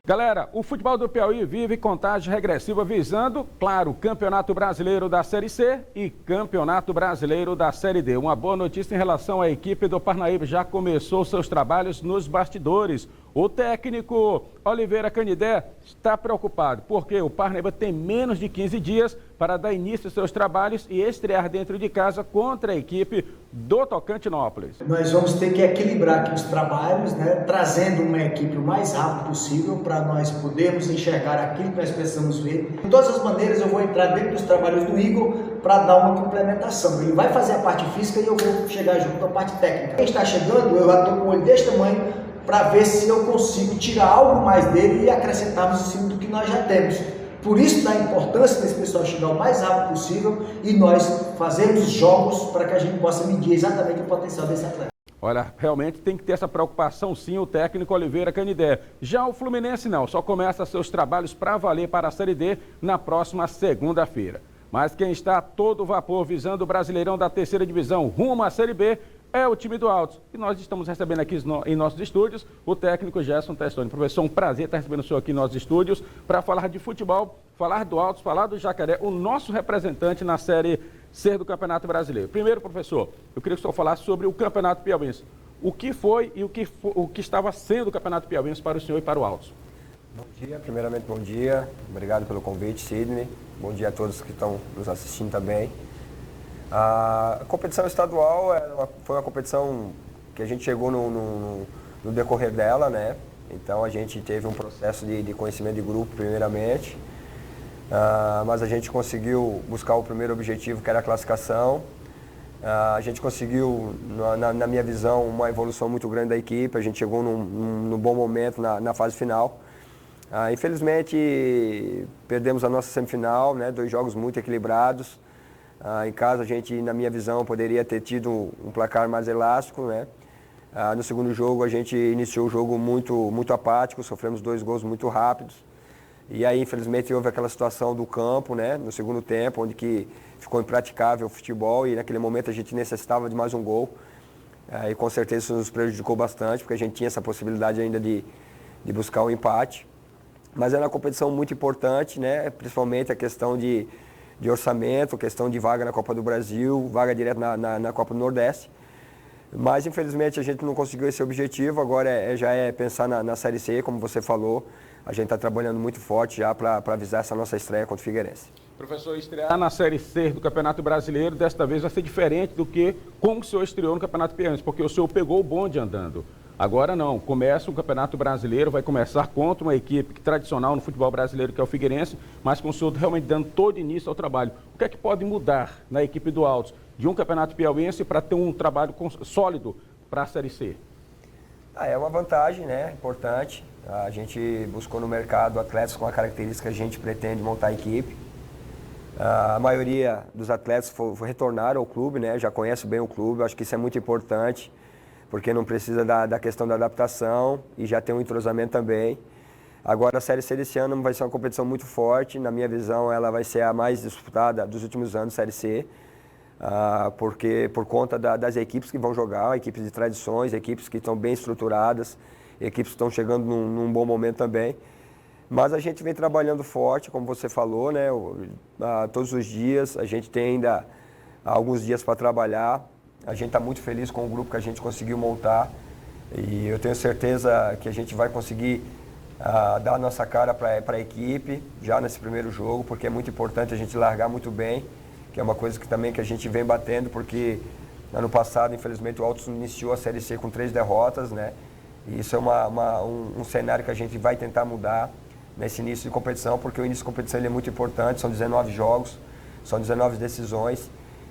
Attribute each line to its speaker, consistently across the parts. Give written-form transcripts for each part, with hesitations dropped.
Speaker 1: Galera, o futebol do Piauí vive contagem regressiva visando, claro, o Campeonato Brasileiro da Série C e Campeonato Brasileiro da Série D. Uma boa notícia em relação à equipe do Parnaíba, já começou seus trabalhos nos bastidores. O técnico Oliveira Canidé está preocupado, porque o Parnaíba tem menos de 15 dias para dar início aos seus trabalhos e estrear dentro de casa contra a equipe do Tocantinópolis.
Speaker 2: Nós vamos ter que equilibrar aqui os trabalhos, né, trazendo uma equipe o mais rápido possível para nós podermos enxergar aquilo que nós precisamos ver. De todas as maneiras, eu vou entrar dentro dos trabalhos do Igor para dar uma complementação. Ele vai fazer a parte física e eu vou chegar junto à parte técnica. Quem está chegando, eu já estou com o olho desse tamanho para ver se eu consigo tirar algo mais dele e acrescentarmos em cima do que nós já temos. Por isso, da importância desse pessoal chegar o mais rápido possível e nós fazermos jogos para que a gente possa medir exatamente o potencial desse atleta.
Speaker 1: Olha, realmente tem que ter essa preocupação sim o técnico Oliveira Canidé. Já o Fluminense não, só começa seus trabalhos para valer para a Série D na próxima segunda-feira. Mas quem está a todo vapor visando o Brasileirão da terceira divisão rumo à Série B é o time do Altos. E nós estamos recebendo aqui em nossos estúdios o técnico Gerson Testoni. Professor, um prazer estar recebendo o senhor aqui em nossos estúdios para falar de futebol, falar do Altos, falar do Jacaré, o nosso representante na Série C do Campeonato Brasileiro. Primeiro, professor, eu queria que o senhor falasse sobre o Campeonato Piauiense. O que foi e o que estava sendo o Campeonato Piauiense para o senhor e para o Altos?
Speaker 3: Bom dia, primeiramente bom dia. Obrigado pelo convite, Sidney. Bom dia a todos que estão nos assistindo também. A competição estadual foi uma competição que a gente chegou no decorrer dela, né? Então a gente teve um processo de conhecimento de grupo primeiramente, mas a gente conseguiu buscar o primeiro objetivo, que era a classificação. A gente conseguiu, na minha visão, uma evolução muito grande da equipe. A gente chegou num bom momento na fase final. Infelizmente perdemos a nossa semifinal, né? 2 jogos muito equilibrados. Em casa a gente, na minha visão, poderia ter tido um placar mais elástico, né? No segundo jogo a gente iniciou o jogo muito apático, sofremos 2 gols muito rápidos. E aí, infelizmente, houve aquela situação do campo, né? No segundo tempo, onde que ficou impraticável o futebol e naquele momento a gente necessitava de mais um gol. E com certeza isso nos prejudicou bastante, porque a gente tinha essa possibilidade ainda de buscar um empate. Mas era uma competição muito importante, né? Principalmente a questão de orçamento, questão de vaga na Copa do Brasil, vaga direto na Copa do Nordeste. Mas, infelizmente, a gente não conseguiu esse objetivo. Agora já é pensar na Série C, como você falou. A gente está trabalhando muito forte já para avisar essa nossa estreia contra o Figueirense.
Speaker 1: Professor, estrear na Série C do Campeonato Brasileiro, desta vez vai ser diferente do que como o senhor estreou no Campeonato Piauiense, porque o senhor pegou o bonde andando. Agora não, começa o Campeonato Brasileiro, vai começar contra uma equipe tradicional no futebol brasileiro, que é o Figueirense, mas com o senhor realmente dando todo início ao trabalho. O que é que pode mudar na equipe do Altos de um Campeonato Piauiense para ter um trabalho sólido para a Série C?
Speaker 3: É uma vantagem, né? Importante. A gente buscou no mercado atletas com a característica que a gente pretende montar a equipe. A maioria dos atletas retornaram ao clube, né? Já conhece bem o clube, acho que isso é muito importante, porque não precisa da questão da adaptação e já tem um entrosamento também. Agora a Série C desse ano vai ser uma competição muito forte, na minha visão ela vai ser a mais disputada dos últimos anos, Série C, porque por conta das equipes que vão jogar, equipes de tradições, equipes que estão bem estruturadas, equipes que estão chegando num bom momento também. Mas a gente vem trabalhando forte, como você falou, né? Todos os dias, a gente tem ainda alguns dias para trabalhar. A gente está muito feliz com o grupo que a gente conseguiu montar e eu tenho certeza que a gente vai conseguir dar a nossa cara para a equipe já nesse primeiro jogo, porque é muito importante a gente largar muito bem, que é uma coisa que a gente vem batendo, porque ano passado, infelizmente, o Altos iniciou a Série C com 3 derrotas, né? E isso é um cenário que a gente vai tentar mudar nesse início de competição, porque o início de competição ele é muito importante, são 19 jogos, são 19 decisões.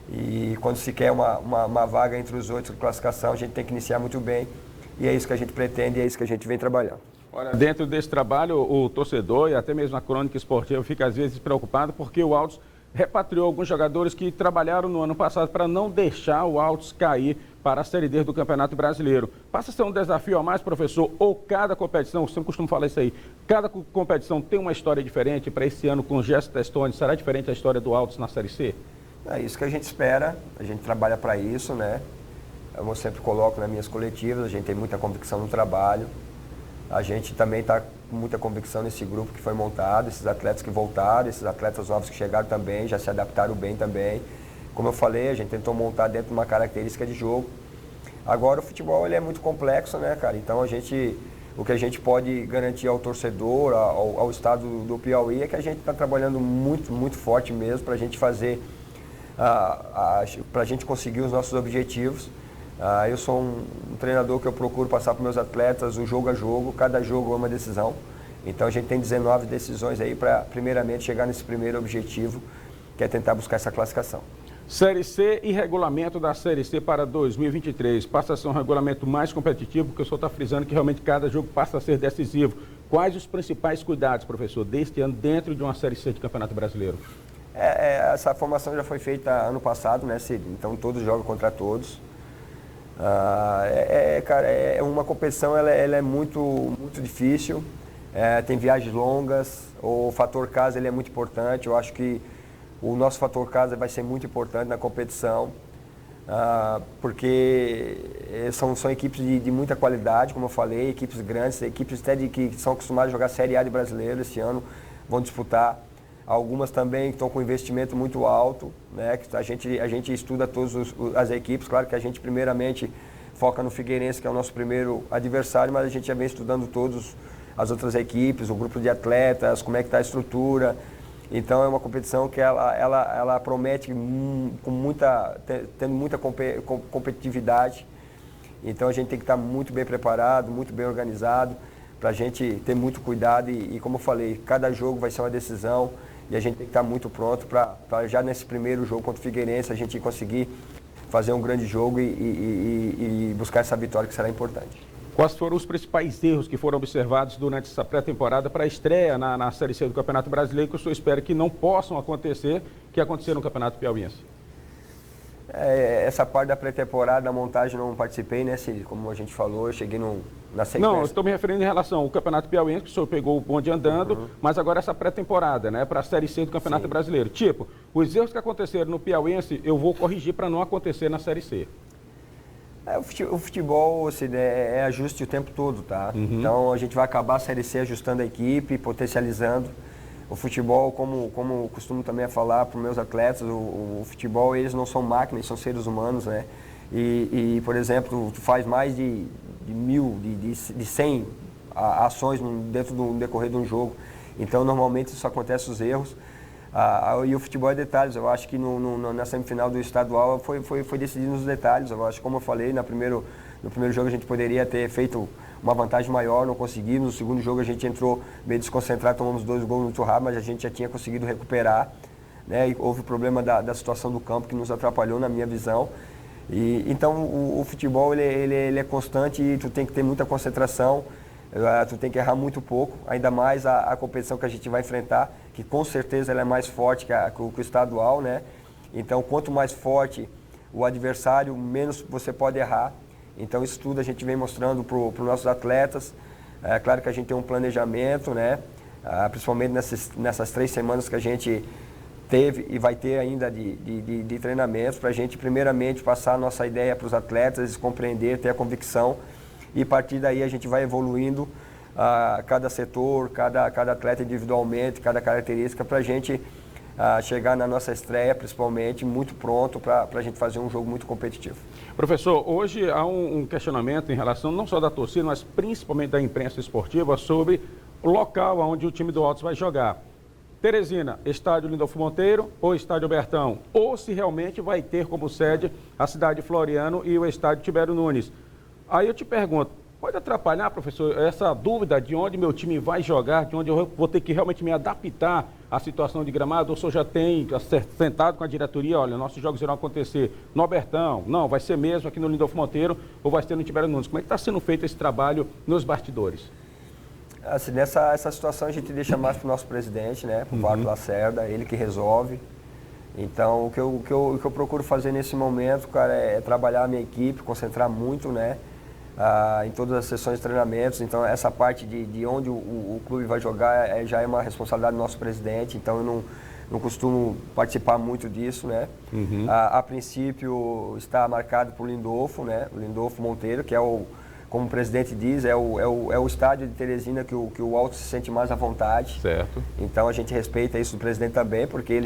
Speaker 3: E quando se quer uma vaga entre os 8 de classificação, a gente tem que iniciar muito bem. E é isso que a gente pretende e é isso que a gente vem trabalhando.
Speaker 1: Olha, dentro desse trabalho, o torcedor e até mesmo a crônica esportiva fica às vezes preocupado porque o Altos repatriou alguns jogadores que trabalharam no ano passado para não deixar o Altos cair para a Série D do Campeonato Brasileiro. Passa a ser um desafio a mais, professor, ou cada competição, você costuma falar isso aí, cada competição tem uma história diferente para esse ano com o Gerson Testoni, será diferente a história do Altos na Série C?
Speaker 3: É isso que a gente espera, a gente trabalha para isso, né? Eu sempre coloco nas minhas coletivas, a gente tem muita convicção no trabalho. A gente também está muita convicção nesse grupo que foi montado, esses atletas que voltaram, esses atletas novos que chegaram também, já se adaptaram bem também. Como eu falei, a gente tentou montar dentro de uma característica de jogo. Agora o futebol ele é muito complexo, né, cara? Então o que a gente pode garantir ao torcedor, ao estado do Piauí, é que a gente está trabalhando muito, muito forte mesmo para a gente fazer, para a gente conseguir os nossos objetivos. Eu sou um treinador que eu procuro passar para os meus atletas o jogo a jogo, cada jogo é uma decisão. Então a gente tem 19 decisões aí para primeiramente chegar nesse primeiro objetivo, que é tentar buscar essa classificação.
Speaker 1: Série C e regulamento da Série C para 2023. Passa a ser um regulamento mais competitivo, porque o senhor está frisando que realmente cada jogo passa a ser decisivo. Quais os principais cuidados, professor, deste ano dentro de uma Série C de Campeonato Brasileiro?
Speaker 3: Essa formação já foi feita ano passado, né, Cid? Então todos jogam contra todos. Cara, uma competição, ela é muito, muito difícil, tem viagens longas, o fator casa ele é muito importante. Eu acho que o nosso fator casa vai ser muito importante na competição, porque são equipes de muita qualidade, como eu falei, equipes grandes, equipes até que são acostumadas a jogar Série A de brasileiro esse ano, vão disputar. Algumas também estão com investimento muito alto, né? Que a gente estuda todas as equipes, claro que a gente primeiramente foca no Figueirense, que é o nosso primeiro adversário, mas a gente já vem estudando todas as outras equipes, o grupo de atletas, como é que está a estrutura. Então é uma competição que ela promete tendo muita competitividade. Então a gente tem que estar muito bem preparado, muito bem organizado, para a gente ter muito cuidado e como eu falei, cada jogo vai ser uma decisão e a gente tem que estar muito pronto para já nesse primeiro jogo contra o Figueirense a gente conseguir fazer um grande jogo e buscar essa vitória que será importante.
Speaker 1: Quais foram os principais erros que foram observados durante essa pré-temporada para a estreia na Série C do Campeonato Brasileiro, que o senhor espera que não possam acontecer, que aconteceram no Campeonato Piauiense?
Speaker 3: Essa parte da pré-temporada, da montagem, não participei, né? Como a gente falou, eu cheguei na sequência.
Speaker 1: Não, eu estou me referindo em relação ao Campeonato Piauiense, que o senhor pegou o bonde andando, mas agora essa pré-temporada, né? Para a Série C do Campeonato Brasileiro. Tipo, os erros que aconteceram no Piauiense, eu vou corrigir para não acontecer na Série C.
Speaker 3: O futebol assim, é ajuste o tempo todo, tá? Então a gente vai acabar a Série C ajustando a equipe, potencializando. O futebol, como costumo também falar para os meus atletas, o futebol, eles não são máquinas, são seres humanos, né? Por exemplo, tu faz mais de 100 ações dentro do decorrer de um jogo. Então, normalmente, isso acontece os erros. E o futebol é detalhes. Eu acho que na semifinal do estadual foi decidido nos detalhes. Eu acho, como eu falei, no primeiro jogo a gente poderia ter feito uma vantagem maior, não conseguimos. No segundo jogo a gente entrou meio desconcentrado, tomamos 2 gols muito rápido, mas a gente já tinha conseguido recuperar, né? E houve o problema da situação do campo que nos atrapalhou na minha visão. Então o futebol ele é constante e tu tem que ter muita concentração, tu tem que errar muito pouco, ainda mais a competição que a gente vai enfrentar, que com certeza ela é mais forte que o estadual, né? Então quanto mais forte o adversário, menos você pode errar. Então isso tudo a gente vem mostrando para os nossos atletas. É claro que a gente tem um planejamento, né? Principalmente nessas 3 semanas que a gente teve e vai ter ainda de treinamentos, para a gente primeiramente passar a nossa ideia para os atletas, eles compreender, ter a convicção e a partir daí a gente vai evoluindo cada setor, cada atleta individualmente, cada característica para a gente chegar na nossa estreia, principalmente, muito pronto para a gente fazer um jogo muito competitivo.
Speaker 1: Professor, hoje há um questionamento em relação não só da torcida, mas principalmente da imprensa esportiva sobre o local onde o time do Altos vai jogar. Teresina, estádio Lindolfo Monteiro ou estádio Bertão? Ou se realmente vai ter como sede a cidade de Floriano e o estádio Tibério Nunes. Aí eu te pergunto, pode atrapalhar, professor, essa dúvida de onde meu time vai jogar, de onde eu vou ter que realmente me adaptar à situação de gramado? Ou o senhor já tem sentado com a diretoria, olha, nossos jogos irão acontecer no Albertão, não, vai ser mesmo aqui no Lindolfo Monteiro ou vai ser no Tibério Nunes? Como é que está sendo feito esse trabalho nos bastidores?
Speaker 3: Assim, essa situação a gente deixa mais para o nosso presidente, né, para o Walter Lacerda, ele que resolve. Então, o que eu procuro fazer nesse momento, cara, é trabalhar a minha equipe, concentrar muito, né, em todas as sessões de treinamentos. Então, essa parte de onde o clube vai jogar já é uma responsabilidade do nosso presidente, então eu não costumo participar muito disso, né. A princípio está marcado para o Lindolfo, né, o Lindolfo Monteiro, que é o como o presidente diz, é o estádio de Teresina que o Altos se sente mais à vontade.
Speaker 1: Certo.
Speaker 3: Então a gente respeita isso do presidente também, porque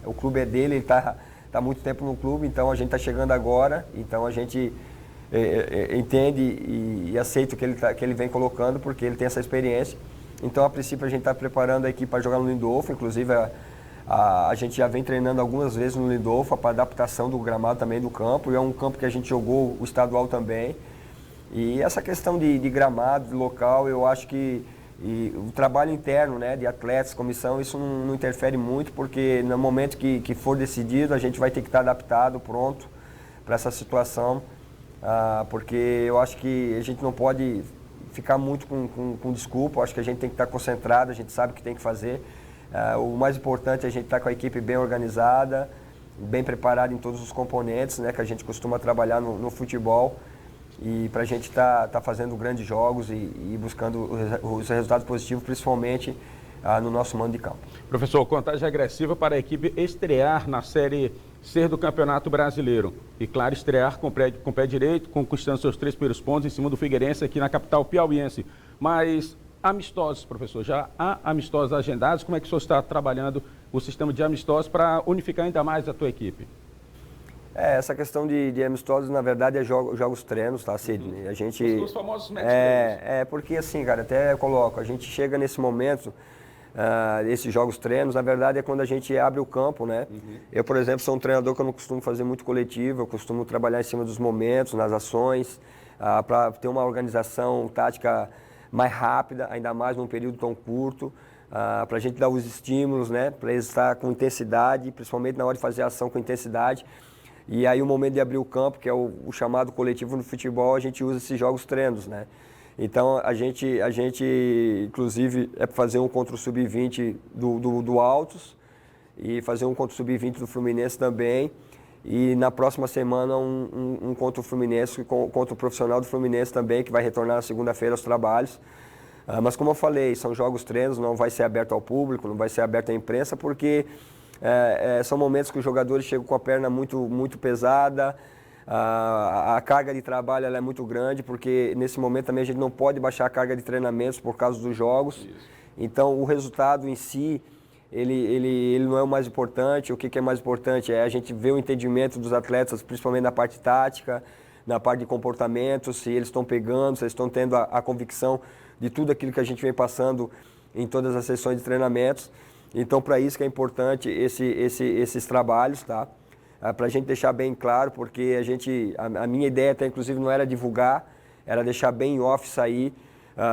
Speaker 3: o clube é dele, ele está há muito tempo no clube, então a gente está chegando agora, então a gente entende e aceita o que ele vem colocando, porque ele tem essa experiência. Então, a princípio, a gente está preparando a equipe para jogar no Lindolfo, inclusive a gente já vem treinando algumas vezes no Lindolfo para adaptação do gramado também do campo, e é um campo que a gente jogou o estadual também. E essa questão de gramado, de local, eu acho que o trabalho interno, né, de atletas, comissão, isso não interfere muito, porque no momento que for decidido, a gente vai ter que estar adaptado, pronto para essa situação. Porque eu acho que a gente não pode ficar muito com desculpa, eu acho que a gente tem que estar concentrado, a gente sabe o que tem que fazer. O mais importante é a gente estar com a equipe bem organizada, bem preparada em todos os componentes, né, que a gente costuma trabalhar no futebol, e para a gente estar fazendo grandes jogos e buscando os resultados positivos, principalmente no nosso mando de campo.
Speaker 1: Professor, contagem agressiva para a equipe estrear na Série C do Campeonato Brasileiro. E claro, estrear com pé direito, conquistando seus 3 primeiros pontos em cima do Figueirense aqui na capital piauiense. Mas amistosos, professor, já há amistosos agendados? Como é que o senhor está trabalhando o sistema de amistosos para unificar ainda mais a tua equipe?
Speaker 3: Essa questão de amistosos, na verdade, é jogos treinos, tá, Sidney? A gente...
Speaker 1: Os famosos match treinos.
Speaker 3: Porque assim, cara, até coloco, a gente chega nesse momento... esses jogos treinos, na verdade é quando a gente abre o campo, né? Eu, por exemplo, sou um treinador que eu não costumo fazer muito coletivo, eu costumo trabalhar em cima dos momentos, nas ações, para ter uma organização tática mais rápida, ainda mais num período tão curto, para a gente dar os estímulos, né? Para eles estar com intensidade, principalmente na hora de fazer a ação com intensidade. E aí o momento de abrir o campo, que é o chamado coletivo no futebol, a gente usa esses jogos treinos, né? Então, a gente inclusive, é fazer um contra o Sub-20 do Altos e fazer um contra o Sub-20 do Fluminense também. E na próxima semana, um contra o Fluminense, contra o profissional do Fluminense também, que vai retornar na segunda-feira aos trabalhos. Mas, como eu falei, são jogos treinos, não vai ser aberto ao público, não vai ser aberto à imprensa, porque são momentos que os jogadores chegam com a perna muito pesada. A carga de trabalho ela é muito grande, porque nesse momento também a gente não pode baixar a carga de treinamentos por causa dos jogos. Isso. Então, o resultado em si, ele não é o mais importante. O que é mais importante é a gente ver o entendimento dos atletas, principalmente na parte tática, na parte de comportamento, se eles estão pegando, se eles estão tendo a convicção de tudo aquilo que a gente vem passando em todas as sessões de treinamentos. Então, para isso que é importante esses trabalhos, tá? Para a gente deixar bem claro, porque a minha ideia até inclusive não era divulgar, era deixar bem em off sair,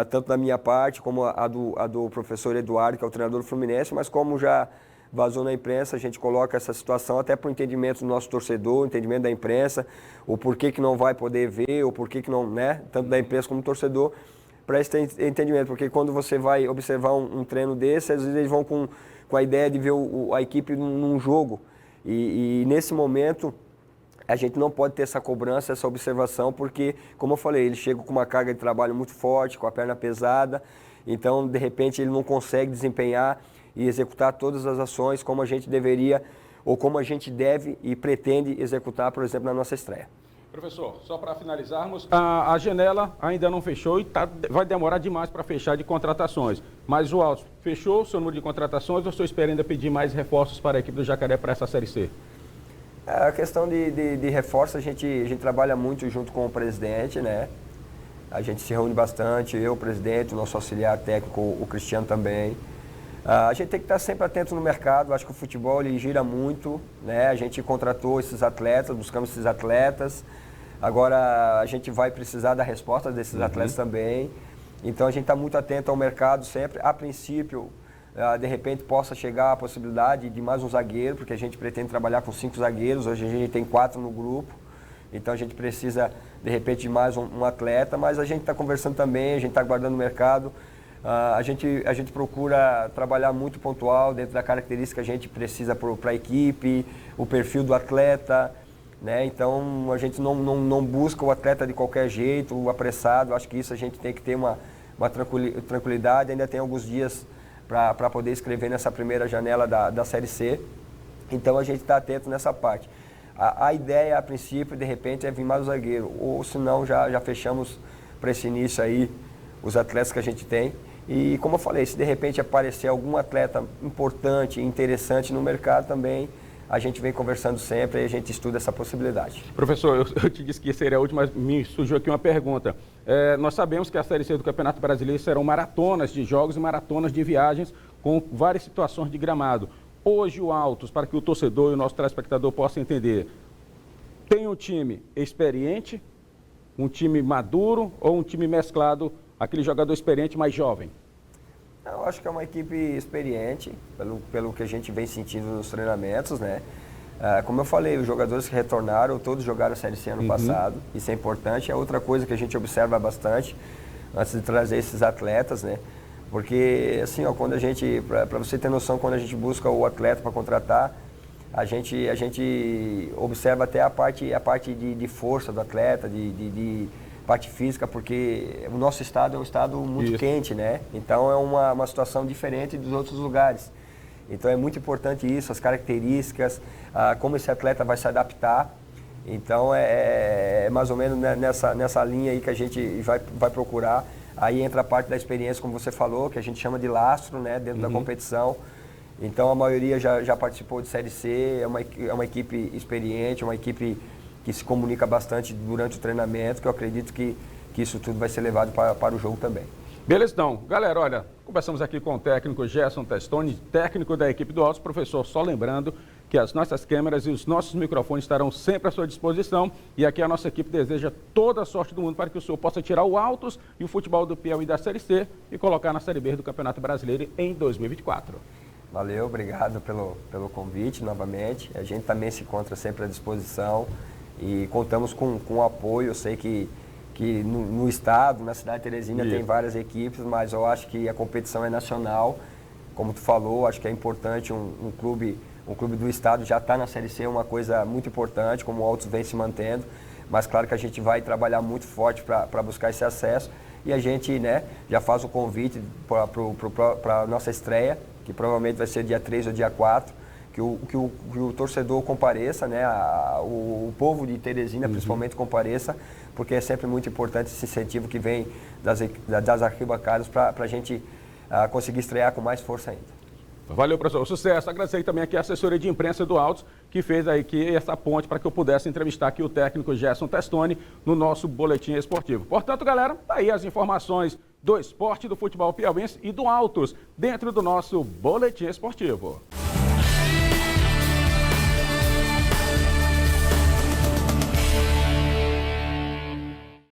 Speaker 3: tanto da minha parte como a do professor Eduardo, que é o treinador do Fluminense, mas como já vazou na imprensa, a gente coloca essa situação até para o entendimento do nosso torcedor, o entendimento da imprensa, o porquê que não vai poder ver, o porquê que não, né, tanto da imprensa como do torcedor, para esse entendimento, porque quando você vai observar um treino desse, às vezes eles vão com a ideia de ver a equipe num jogo. E nesse momento, a gente não pode ter essa cobrança, essa observação, porque, como eu falei, ele chega com uma carga de trabalho muito forte, com a perna pesada, então, de repente, ele não consegue desempenhar e executar todas as ações como a gente deveria, ou como a gente deve e pretende executar, por exemplo, na nossa estreia.
Speaker 1: Professor, só para finalizarmos, a janela ainda não fechou e vai demorar demais para fechar de contratações. Mas o Altos fechou o seu número de contratações ou o senhor espera ainda pedir mais reforços para a equipe do Jacaré para essa Série C?
Speaker 3: A questão de reforço, a gente trabalha muito junto com o presidente, né? A gente se reúne bastante, eu, o presidente, o nosso auxiliar técnico, o Cristiano também. A gente tem que estar sempre atento no mercado, acho que o futebol ele gira muito, né? A gente contratou esses atletas, buscamos esses atletas. Agora a gente vai precisar da resposta desses atletas também. Então a gente está muito atento ao mercado sempre. A princípio, de repente possa chegar a possibilidade de mais um zagueiro, porque a gente pretende trabalhar com 5 zagueiros. Hoje a gente tem 4 no grupo. Então a gente precisa de repente de mais um atleta, mas a gente está conversando também, a gente está aguardando o mercado. A gente procura trabalhar muito pontual dentro da característica que a gente precisa para a equipe, o perfil do atleta. Né? Então a gente não busca o atleta de qualquer jeito, apressado. Acho que isso a gente tem que ter uma tranquilidade. Ainda tem alguns dias para poder escrever nessa primeira janela da Série C. Então a gente está atento nessa parte. A ideia, a princípio, de repente, é vir mais o zagueiro. Ou se não, já fechamos para esse início aí, os atletas que a gente tem. E como eu falei, se de repente aparecer algum atleta importante, interessante no mercado também, a gente vem conversando sempre e a gente estuda essa possibilidade.
Speaker 1: Professor, eu te disse que seria a última, mas me surgiu aqui uma pergunta. Nós sabemos que a Série C do Campeonato Brasileiro serão maratonas de jogos e maratonas de viagens com várias situações de gramado. Hoje o Altos, para que o torcedor e o nosso telespectador possam entender, tem um time experiente, um time maduro ou um time mesclado, aquele jogador experiente mais jovem?
Speaker 3: Eu acho que é uma equipe experiente, pelo que a gente vem sentindo nos treinamentos, né? Como eu falei, os jogadores que retornaram, todos jogaram a Série C ano passado, isso é importante. É outra coisa que a gente observa bastante antes de trazer esses atletas, né? Porque, assim, ó, quando a gente, para você ter noção, quando a gente busca o atleta para contratar, a gente observa até a parte de força do atleta, de parte física, porque o nosso estado é um estado muito quente, né? Então é uma situação diferente dos outros lugares. Então é muito importante isso, as características, como esse atleta vai se adaptar. Então é mais ou menos nessa linha aí que a gente vai procurar. Aí entra a parte da experiência, como você falou, que a gente chama de lastro, né, dentro da competição. Então a maioria já participou de Série C, é uma equipe experiente, uma equipe que se comunica bastante durante o treinamento, que eu acredito que isso tudo vai ser levado para o jogo também.
Speaker 1: Beleza, então. Galera, olha, conversamos aqui com o técnico Gerson Testoni, técnico da equipe do Altos. Professor, só lembrando que as nossas câmeras e os nossos microfones estarão sempre à sua disposição. E aqui a nossa equipe deseja toda a sorte do mundo para que o senhor possa tirar o Altos e o futebol do Piauí da Série C e colocar na Série B do Campeonato Brasileiro em 2024.
Speaker 3: Valeu, obrigado pelo convite novamente. A gente também se encontra sempre à disposição. E contamos com o apoio. Eu sei que no estado, na cidade de Teresina, tem várias equipes, mas eu acho que a competição é nacional. Como tu falou, acho que é importante um clube do estado já estar na Série C, é uma coisa muito importante, como o Altos vem se mantendo. Mas claro que a gente vai trabalhar muito forte para buscar esse acesso. E a gente, né, já faz o convite para a nossa estreia, que provavelmente vai ser dia 3 ou dia 4. Que o torcedor compareça, né? O povo de Teresina principalmente compareça, porque é sempre muito importante esse incentivo que vem das arquibancadas para a gente conseguir estrear com mais força ainda.
Speaker 1: Valeu, professor. Sucesso. Agradecer também aqui a assessoria de imprensa do Altos, que fez aqui essa ponte para que eu pudesse entrevistar aqui o técnico Gerson Testoni no nosso boletim esportivo. Portanto, galera, tá aí as informações do esporte, do futebol piauiense e do Altos dentro do nosso boletim esportivo.